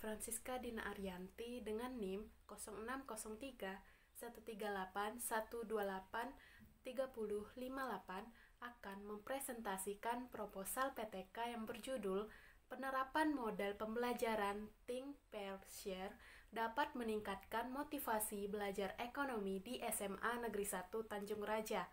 Francisca Dina Ariyanti dengan NIM 0603 138 128 3058 akan mempresentasikan proposal PTK yang berjudul Penerapan Model Pembelajaran Think, Pair, Share dapat meningkatkan motivasi belajar ekonomi di SMA Negeri 1 Tanjung Raja.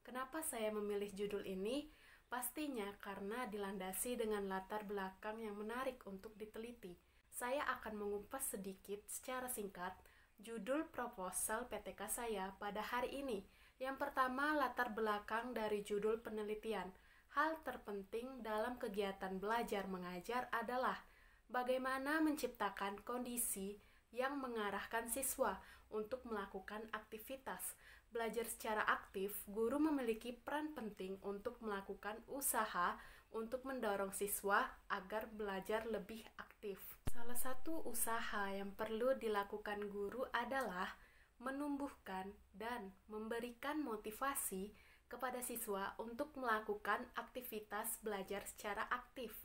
Kenapa saya memilih judul ini? Pastinya karena dilandasi dengan latar belakang yang menarik untuk diteliti. Saya akan mengupas sedikit secara singkat judul proposal PTK saya pada hari ini. Yang pertama, latar belakang dari judul penelitian. Hal terpenting dalam kegiatan belajar mengajar adalah bagaimana menciptakan kondisi yang mengarahkan siswa untuk melakukan aktivitas. Belajar secara aktif, guru memiliki peran penting untuk melakukan usaha untuk mendorong siswa agar belajar lebih aktif. Salah satu usaha yang perlu dilakukan guru adalah menumbuhkan dan memberikan motivasi kepada siswa untuk melakukan aktivitas belajar secara aktif.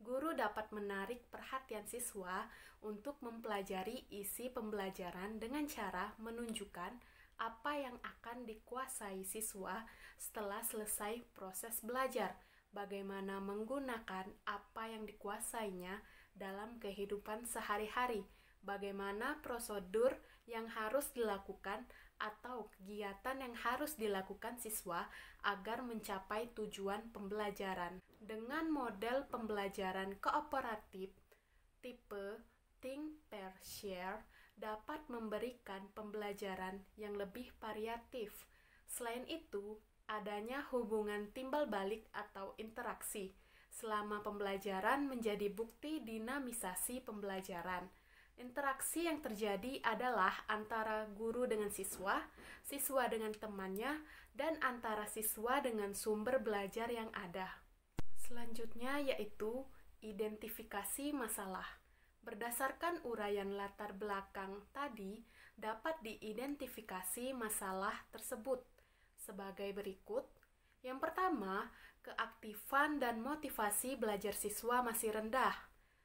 Guru dapat menarik perhatian siswa untuk mempelajari isi pembelajaran dengan cara menunjukkan apa yang akan dikuasai siswa setelah selesai proses belajar, bagaimana menggunakan apa yang dikuasainya dalam kehidupan sehari-hari, bagaimana prosedur yang harus dilakukan atau kegiatan yang harus dilakukan siswa agar mencapai tujuan pembelajaran. Dengan model pembelajaran kooperatif tipe Think, Pair, Share dapat memberikan pembelajaran yang lebih variatif. Selain itu, adanya hubungan timbal balik atau interaksi selama pembelajaran menjadi bukti dinamisasi pembelajaran. Interaksi yang terjadi adalah antara guru dengan siswa, siswa dengan temannya, dan antara siswa dengan sumber belajar yang ada. Selanjutnya yaitu identifikasi masalah. Berdasarkan uraian latar belakang tadi, dapat diidentifikasi masalah tersebut sebagai berikut. Yang pertama, keaktifan dan motivasi belajar siswa masih rendah.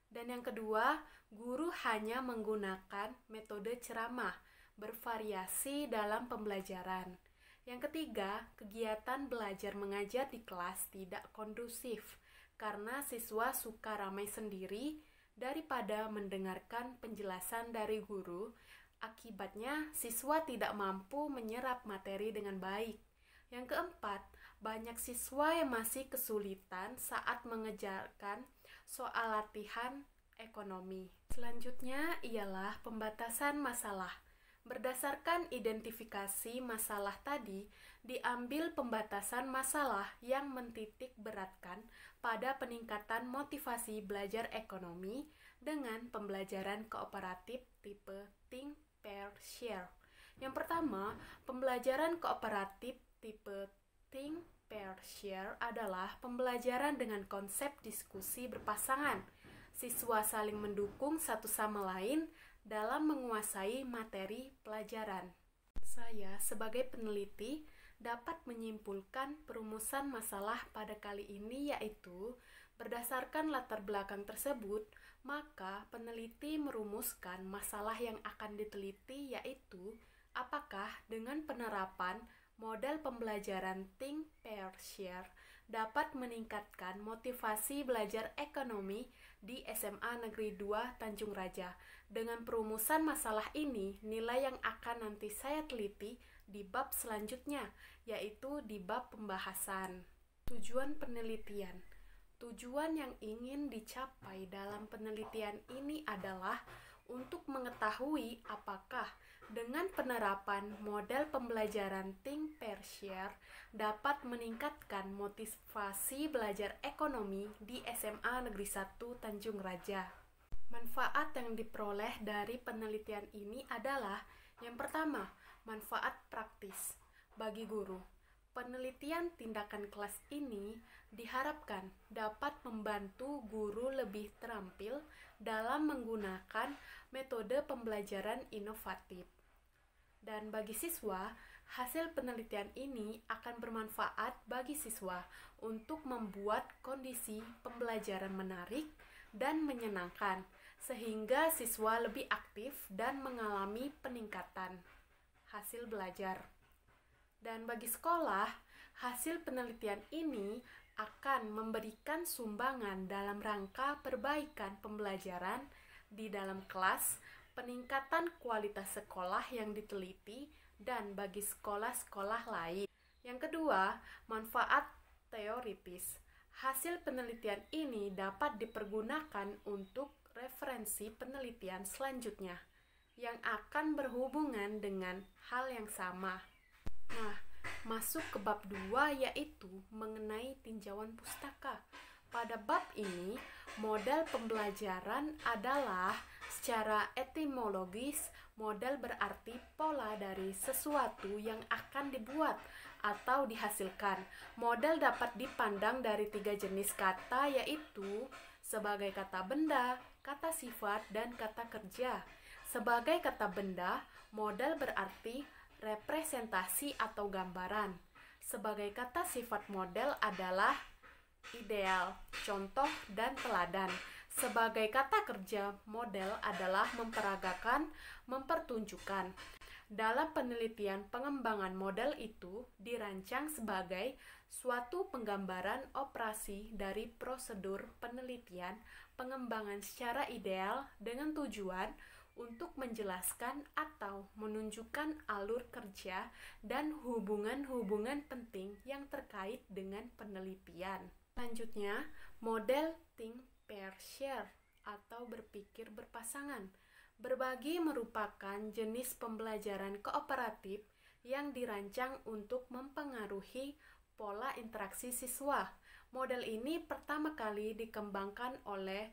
Dan yang kedua, guru hanya menggunakan metode ceramah, bervariasi dalam pembelajaran. Yang ketiga, kegiatan belajar mengajar di kelas tidak kondusif, karena siswa suka ramai sendiri daripada mendengarkan penjelasan dari guru. Akibatnya, siswa tidak mampu menyerap materi dengan baik. Yang keempat, banyak siswa yang masih kesulitan saat mengerjakan soal latihan ekonomi. Selanjutnya ialah pembatasan masalah. Berdasarkan identifikasi masalah tadi, diambil pembatasan masalah yang mentitik beratkan pada peningkatan motivasi belajar ekonomi dengan pembelajaran kooperatif tipe Think, Pair, Share. Yang pertama, pembelajaran kooperatif tipe Think, Pair, Share adalah pembelajaran dengan konsep diskusi berpasangan. Siswa saling mendukung satu sama lain dalam menguasai materi pelajaran. Saya sebagai peneliti dapat menyimpulkan perumusan masalah pada kali ini yaitu berdasarkan latar belakang tersebut, maka peneliti merumuskan masalah yang akan diteliti yaitu apakah dengan penerapan model pembelajaran Think, Pair, Share dapat meningkatkan motivasi belajar ekonomi di SMA Negeri 2 Tanjung Raja. Dengan perumusan masalah ini, nilai yang akan nanti saya teliti di bab selanjutnya, yaitu di bab pembahasan. Tujuan penelitian. Tujuan yang ingin dicapai dalam penelitian ini adalah untuk mengetahui apakah dengan penerapan model pembelajaran Think, Pair, Share dapat meningkatkan motivasi belajar ekonomi di SMA Negeri 1 Tanjung Raja. Manfaat yang diperoleh dari penelitian ini adalah yang pertama, manfaat praktis bagi guru. Penelitian tindakan kelas ini diharapkan dapat membantu guru lebih terampil dalam menggunakan metode pembelajaran inovatif. Dan bagi siswa, hasil penelitian ini akan bermanfaat bagi siswa untuk membuat kondisi pembelajaran menarik dan menyenangkan, sehingga siswa lebih aktif dan mengalami peningkatan hasil belajar. Dan bagi sekolah, hasil penelitian ini akan memberikan sumbangan dalam rangka perbaikan pembelajaran di dalam kelas, peningkatan kualitas sekolah yang diteliti, dan bagi sekolah-sekolah lain. Yang kedua, manfaat teoritis. Hasil penelitian ini dapat dipergunakan untuk referensi penelitian selanjutnya yang akan berhubungan dengan hal yang sama. Nah, masuk ke bab 2 yaitu mengenai tinjauan pustaka. Pada bab ini, model pembelajaran adalah secara etimologis, model berarti pola dari sesuatu yang akan dibuat atau dihasilkan. Model dapat dipandang dari 3 jenis kata yaitu sebagai kata benda, kata sifat, dan kata kerja. Sebagai kata benda, model berarti representasi atau gambaran. Sebagai kata sifat, model adalah ideal, contoh, dan teladan. Sebagai kata kerja, model adalah memperagakan, mempertunjukkan. Dalam penelitian, pengembangan model itu dirancang sebagai suatu penggambaran operasi dari prosedur penelitian pengembangan secara ideal dengan tujuan untuk menjelaskan atau menunjukkan alur kerja dan hubungan-hubungan penting yang terkait dengan penelitian. Selanjutnya, model think, pair, share atau berpikir berpasangan. Berbagi merupakan jenis pembelajaran kooperatif yang dirancang untuk mempengaruhi pola interaksi siswa. Model ini pertama kali dikembangkan oleh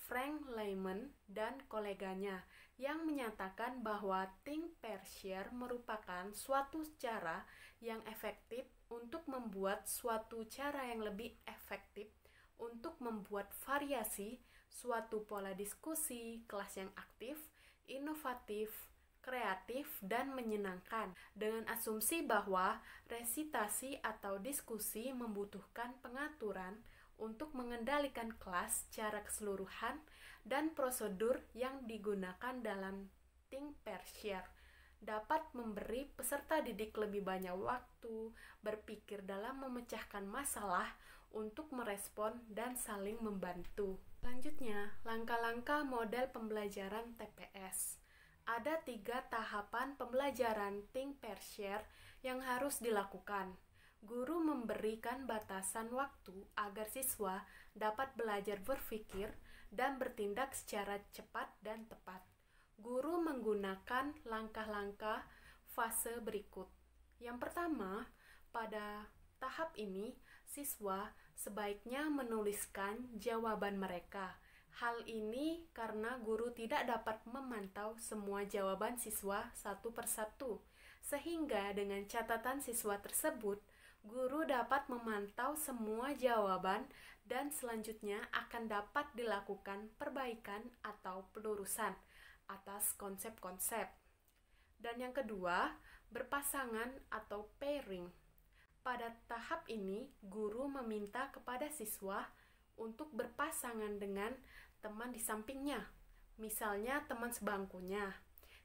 Frank Lehman dan koleganya yang menyatakan bahwa think, pair, share merupakan suatu cara yang efektif untuk membuat suatu cara yang lebih efektif untuk membuat variasi suatu pola diskusi, kelas yang aktif, inovatif, kreatif, dan menyenangkan, dengan asumsi bahwa resitasi atau diskusi membutuhkan pengaturan untuk mengendalikan kelas secara keseluruhan dan prosedur yang digunakan dalam think, pair, share dapat memberi peserta didik lebih banyak waktu berpikir dalam memecahkan masalah untuk merespon dan saling membantu. Selanjutnya, langkah-langkah model pembelajaran TPS. Ada 3 tahapan pembelajaran think, pair, share yang harus dilakukan. Guru memberikan batasan waktu agar siswa dapat belajar berpikir dan bertindak secara cepat dan tepat. Guru menggunakan langkah-langkah fase berikut. Yang pertama, pada tahap ini, siswa sebaiknya menuliskan jawaban mereka. Hal ini karena guru tidak dapat memantau semua jawaban siswa satu persatu, sehingga dengan catatan siswa tersebut, guru dapat memantau semua jawaban dan selanjutnya akan dapat dilakukan perbaikan atau pelurusan atas konsep-konsep. Dan yang kedua, berpasangan atau pairing. Pada tahap ini, guru meminta kepada siswa untuk berpasangan dengan teman di sampingnya, misalnya teman sebangkunya.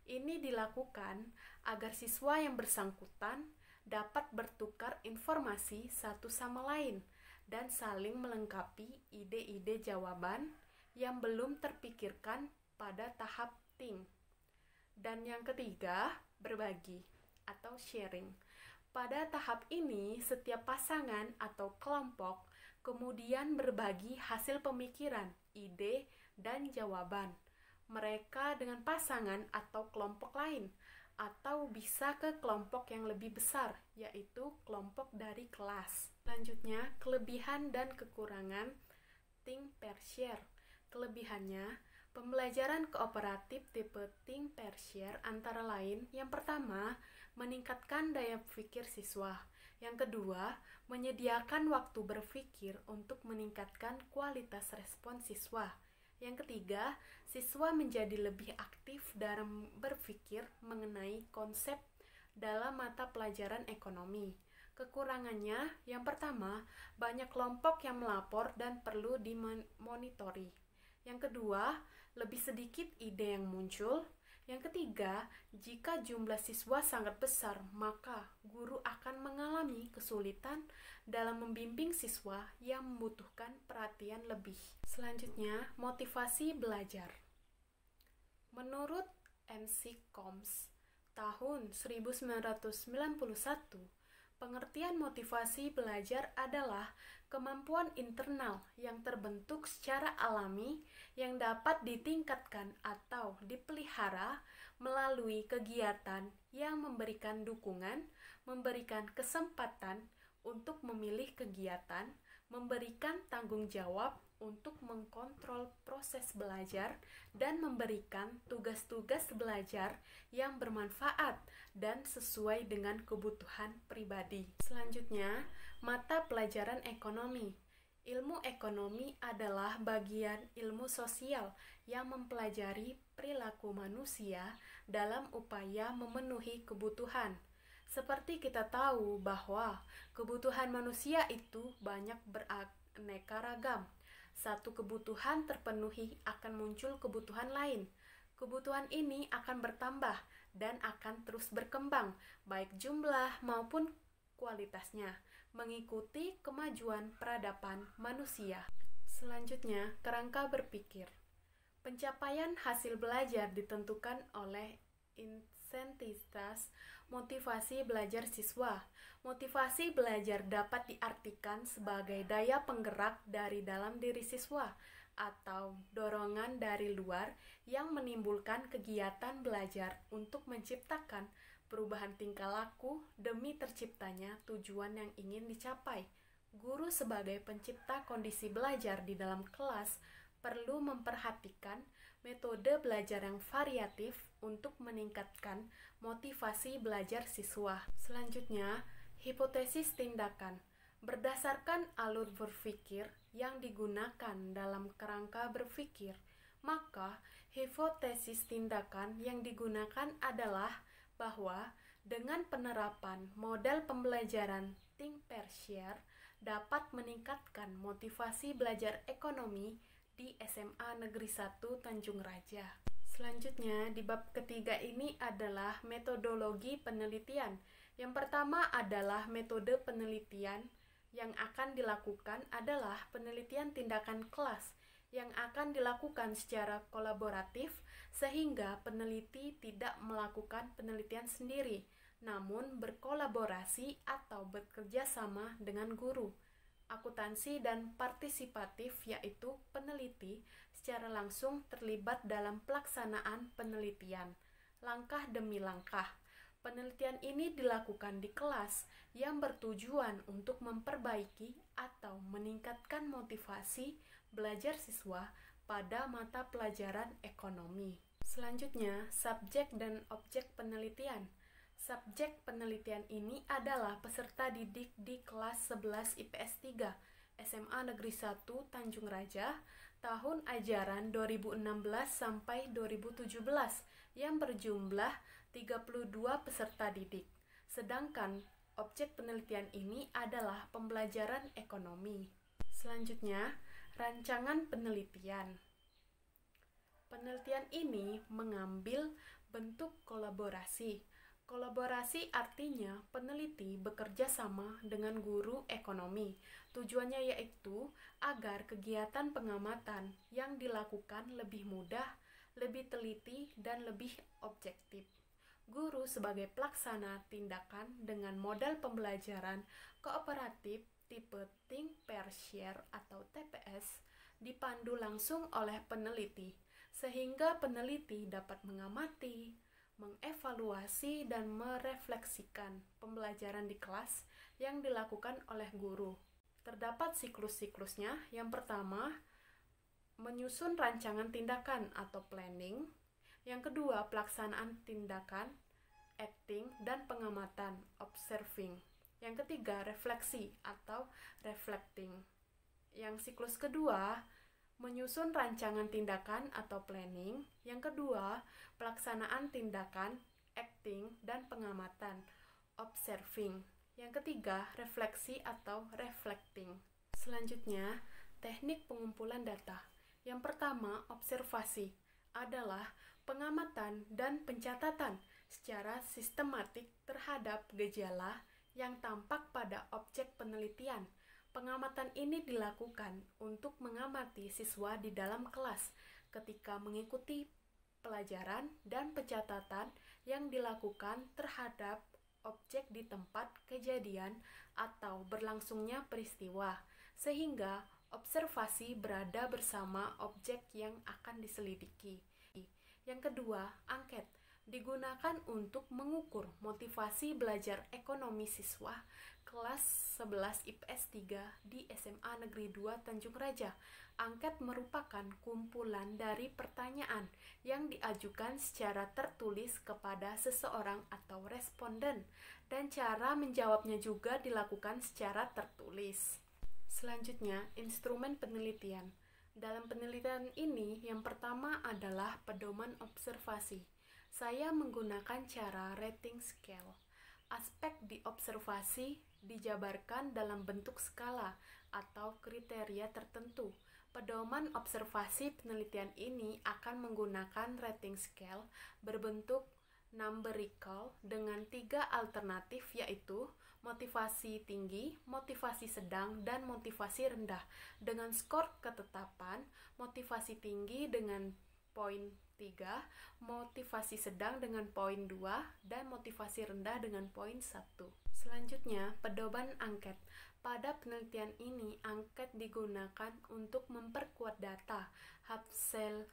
Ini dilakukan agar siswa yang bersangkutan dapat bertukar informasi satu sama lain dan saling melengkapi ide-ide jawaban yang belum terpikirkan pada tahap think. Dan yang ketiga, berbagi atau sharing. Pada tahap ini, setiap pasangan atau kelompok kemudian berbagi hasil pemikiran, ide, dan jawaban mereka dengan pasangan atau kelompok lain, atau bisa ke kelompok yang lebih besar, yaitu kelompok dari kelas. Selanjutnya, kelebihan dan kekurangan think, pair, share. Kelebihannya, pembelajaran kooperatif tipe think, pair, share antara lain, yang pertama, meningkatkan daya pikir siswa. Yang kedua, menyediakan waktu berpikir untuk meningkatkan kualitas respon siswa. Yang ketiga, siswa menjadi lebih aktif dalam berpikir mengenai konsep dalam mata pelajaran ekonomi. Kekurangannya, yang pertama, banyak kelompok yang melapor dan perlu dimonitori. Yang kedua, lebih sedikit ide yang muncul. Yang ketiga, jika jumlah siswa sangat besar, maka guru akan mengalami kesulitan dalam membimbing siswa yang membutuhkan perhatian lebih. Selanjutnya, motivasi belajar. Menurut MC Combs tahun 1991, pengertian motivasi belajar adalah kemampuan internal yang terbentuk secara alami yang dapat ditingkatkan atau dipelihara melalui kegiatan yang memberikan dukungan, memberikan kesempatan untuk memilih kegiatan, memberikan tanggung jawab untuk mengkontrol proses belajar, dan memberikan tugas-tugas belajar yang bermanfaat dan sesuai dengan kebutuhan pribadi. Selanjutnya, mata pelajaran ekonomi. Ilmu ekonomi adalah bagian ilmu sosial yang mempelajari perilaku manusia dalam upaya memenuhi kebutuhan. Seperti kita tahu bahwa kebutuhan manusia itu banyak beraneka ragam. Satu kebutuhan terpenuhi akan muncul kebutuhan lain. Kebutuhan ini akan bertambah dan akan terus berkembang, baik jumlah maupun kualitasnya, mengikuti kemajuan peradaban manusia. Selanjutnya, kerangka berpikir. Pencapaian hasil belajar ditentukan oleh intensitas motivasi belajar siswa. Motivasi belajar dapat diartikan sebagai daya penggerak dari dalam diri siswa atau dorongan dari luar yang menimbulkan kegiatan belajar untuk menciptakan perubahan tingkah laku demi terciptanya tujuan yang ingin dicapai. Guru sebagai pencipta kondisi belajar di dalam kelas perlu memperhatikan metode belajar yang variatif untuk meningkatkan motivasi belajar siswa. Selanjutnya, hipotesis tindakan. Berdasarkan alur berpikir yang digunakan dalam kerangka berpikir, maka hipotesis tindakan yang digunakan adalah bahwa dengan penerapan model pembelajaran think pair share dapat meningkatkan motivasi belajar ekonomi di SMA Negeri 1 Tanjung Raja. Selanjutnya, di bab ketiga ini adalah metodologi penelitian. Yang pertama adalah metode penelitian. Yang akan dilakukan adalah penelitian tindakan kelas yang akan dilakukan secara kolaboratif sehingga peneliti tidak melakukan penelitian sendiri, namun berkolaborasi atau bekerja sama dengan guru. Akuntansi dan partisipatif, yaitu peneliti secara langsung terlibat dalam pelaksanaan penelitian, langkah demi langkah. Penelitian ini dilakukan di kelas yang bertujuan untuk memperbaiki atau meningkatkan motivasi belajar siswa pada mata pelajaran ekonomi. Selanjutnya, subjek dan objek penelitian. Subjek penelitian ini adalah peserta didik di kelas 11 IPS 3 SMA Negeri 1 Tanjung Raja tahun ajaran 2016 sampai 2017 yang berjumlah 32 peserta didik. Sedangkan objek penelitian ini adalah pembelajaran ekonomi. Selanjutnya, rancangan penelitian. Penelitian ini mengambil bentuk kolaborasi. Kolaborasi artinya peneliti bekerja sama dengan guru ekonomi. Tujuannya yaitu agar kegiatan pengamatan yang dilakukan lebih mudah, lebih teliti, dan lebih objektif. Guru sebagai pelaksana tindakan dengan model pembelajaran kooperatif tipe think pair share atau TPS dipandu langsung oleh peneliti, sehingga peneliti dapat mengamati, mengevaluasi, dan merefleksikan pembelajaran di kelas yang dilakukan oleh guru. Terdapat siklus-siklusnya. Yang pertama, menyusun rancangan tindakan atau planning. Yang kedua, pelaksanaan tindakan, acting, dan pengamatan, observing. Yang ketiga, refleksi atau reflecting. Yang siklus kedua, menyusun rancangan tindakan atau planning. Yang kedua, pelaksanaan tindakan, acting, dan pengamatan, observing. Yang ketiga, refleksi atau reflecting. Selanjutnya, teknik pengumpulan data. Yang pertama, observasi. adalah pengamatan dan pencatatan secara sistematik terhadap gejala yang tampak pada objek penelitian. Pengamatan ini dilakukan untuk mengamati siswa di dalam kelas ketika mengikuti pelajaran dan pencatatan yang dilakukan terhadap objek di tempat kejadian atau berlangsungnya peristiwa, sehingga observasi berada bersama objek yang akan diselidiki. Yang kedua, angket digunakan untuk mengukur motivasi belajar ekonomi siswa kelas 11 IPS 3 di SMA Negeri 2 Tanjung Raja. Angket merupakan kumpulan dari pertanyaan yang diajukan secara tertulis kepada seseorang atau responden, dan cara menjawabnya juga dilakukan secara tertulis. Selanjutnya, instrumen penelitian. Dalam penelitian ini, yang pertama adalah pedoman observasi. Saya menggunakan cara rating scale. Aspek di observasi dijabarkan dalam bentuk skala atau kriteria tertentu. Pedoman observasi penelitian ini akan menggunakan rating scale berbentuk numerical dengan 3 alternatif, yaitu motivasi tinggi, motivasi sedang, dan motivasi rendah, dengan skor ketetapan motivasi tinggi dengan poin 3, motivasi sedang dengan poin 2, dan motivasi rendah dengan poin 1. Selanjutnya, pedoman angket. Pada penelitian ini, angket digunakan untuk memperkuat data hasil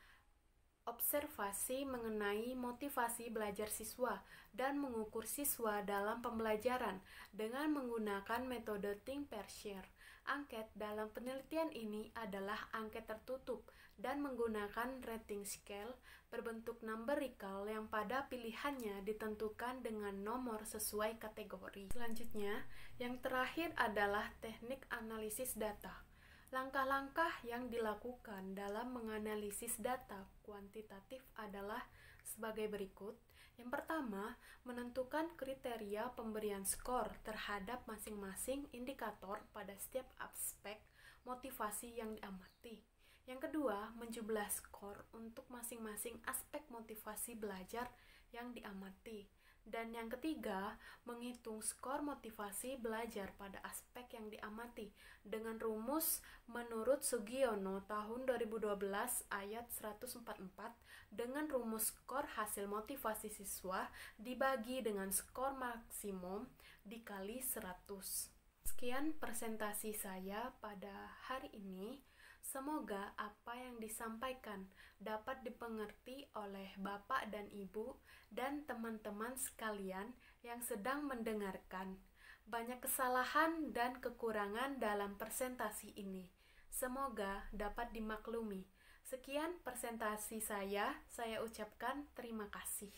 observasi mengenai motivasi belajar siswa dan mengukur siswa dalam pembelajaran dengan menggunakan metode think per share. Angket dalam penelitian ini adalah angket tertutup dan menggunakan rating scale berbentuk numerical yang pada pilihannya ditentukan dengan nomor sesuai kategori. Selanjutnya, yang terakhir adalah teknik analisis data. Langkah-langkah yang dilakukan dalam menganalisis data kuantitatif adalah sebagai berikut. Yang pertama, menentukan kriteria pemberian skor terhadap masing-masing indikator pada setiap aspek motivasi yang diamati. Yang kedua, menjumlah skor untuk masing-masing aspek motivasi belajar yang diamati. Dan yang ketiga, menghitung skor motivasi belajar pada aspek yang diamati dengan rumus menurut Sugiono tahun 2012 ayat 144 dengan rumus skor hasil motivasi siswa dibagi dengan skor maksimum dikali 100. Sekian presentasi saya pada hari ini. Semoga apa yang disampaikan dapat dipengerti oleh Bapak dan Ibu dan teman-teman sekalian yang sedang mendengarkan. Banyak kesalahan dan kekurangan dalam presentasi ini. Semoga dapat dimaklumi. Sekian presentasi saya ucapkan terima kasih.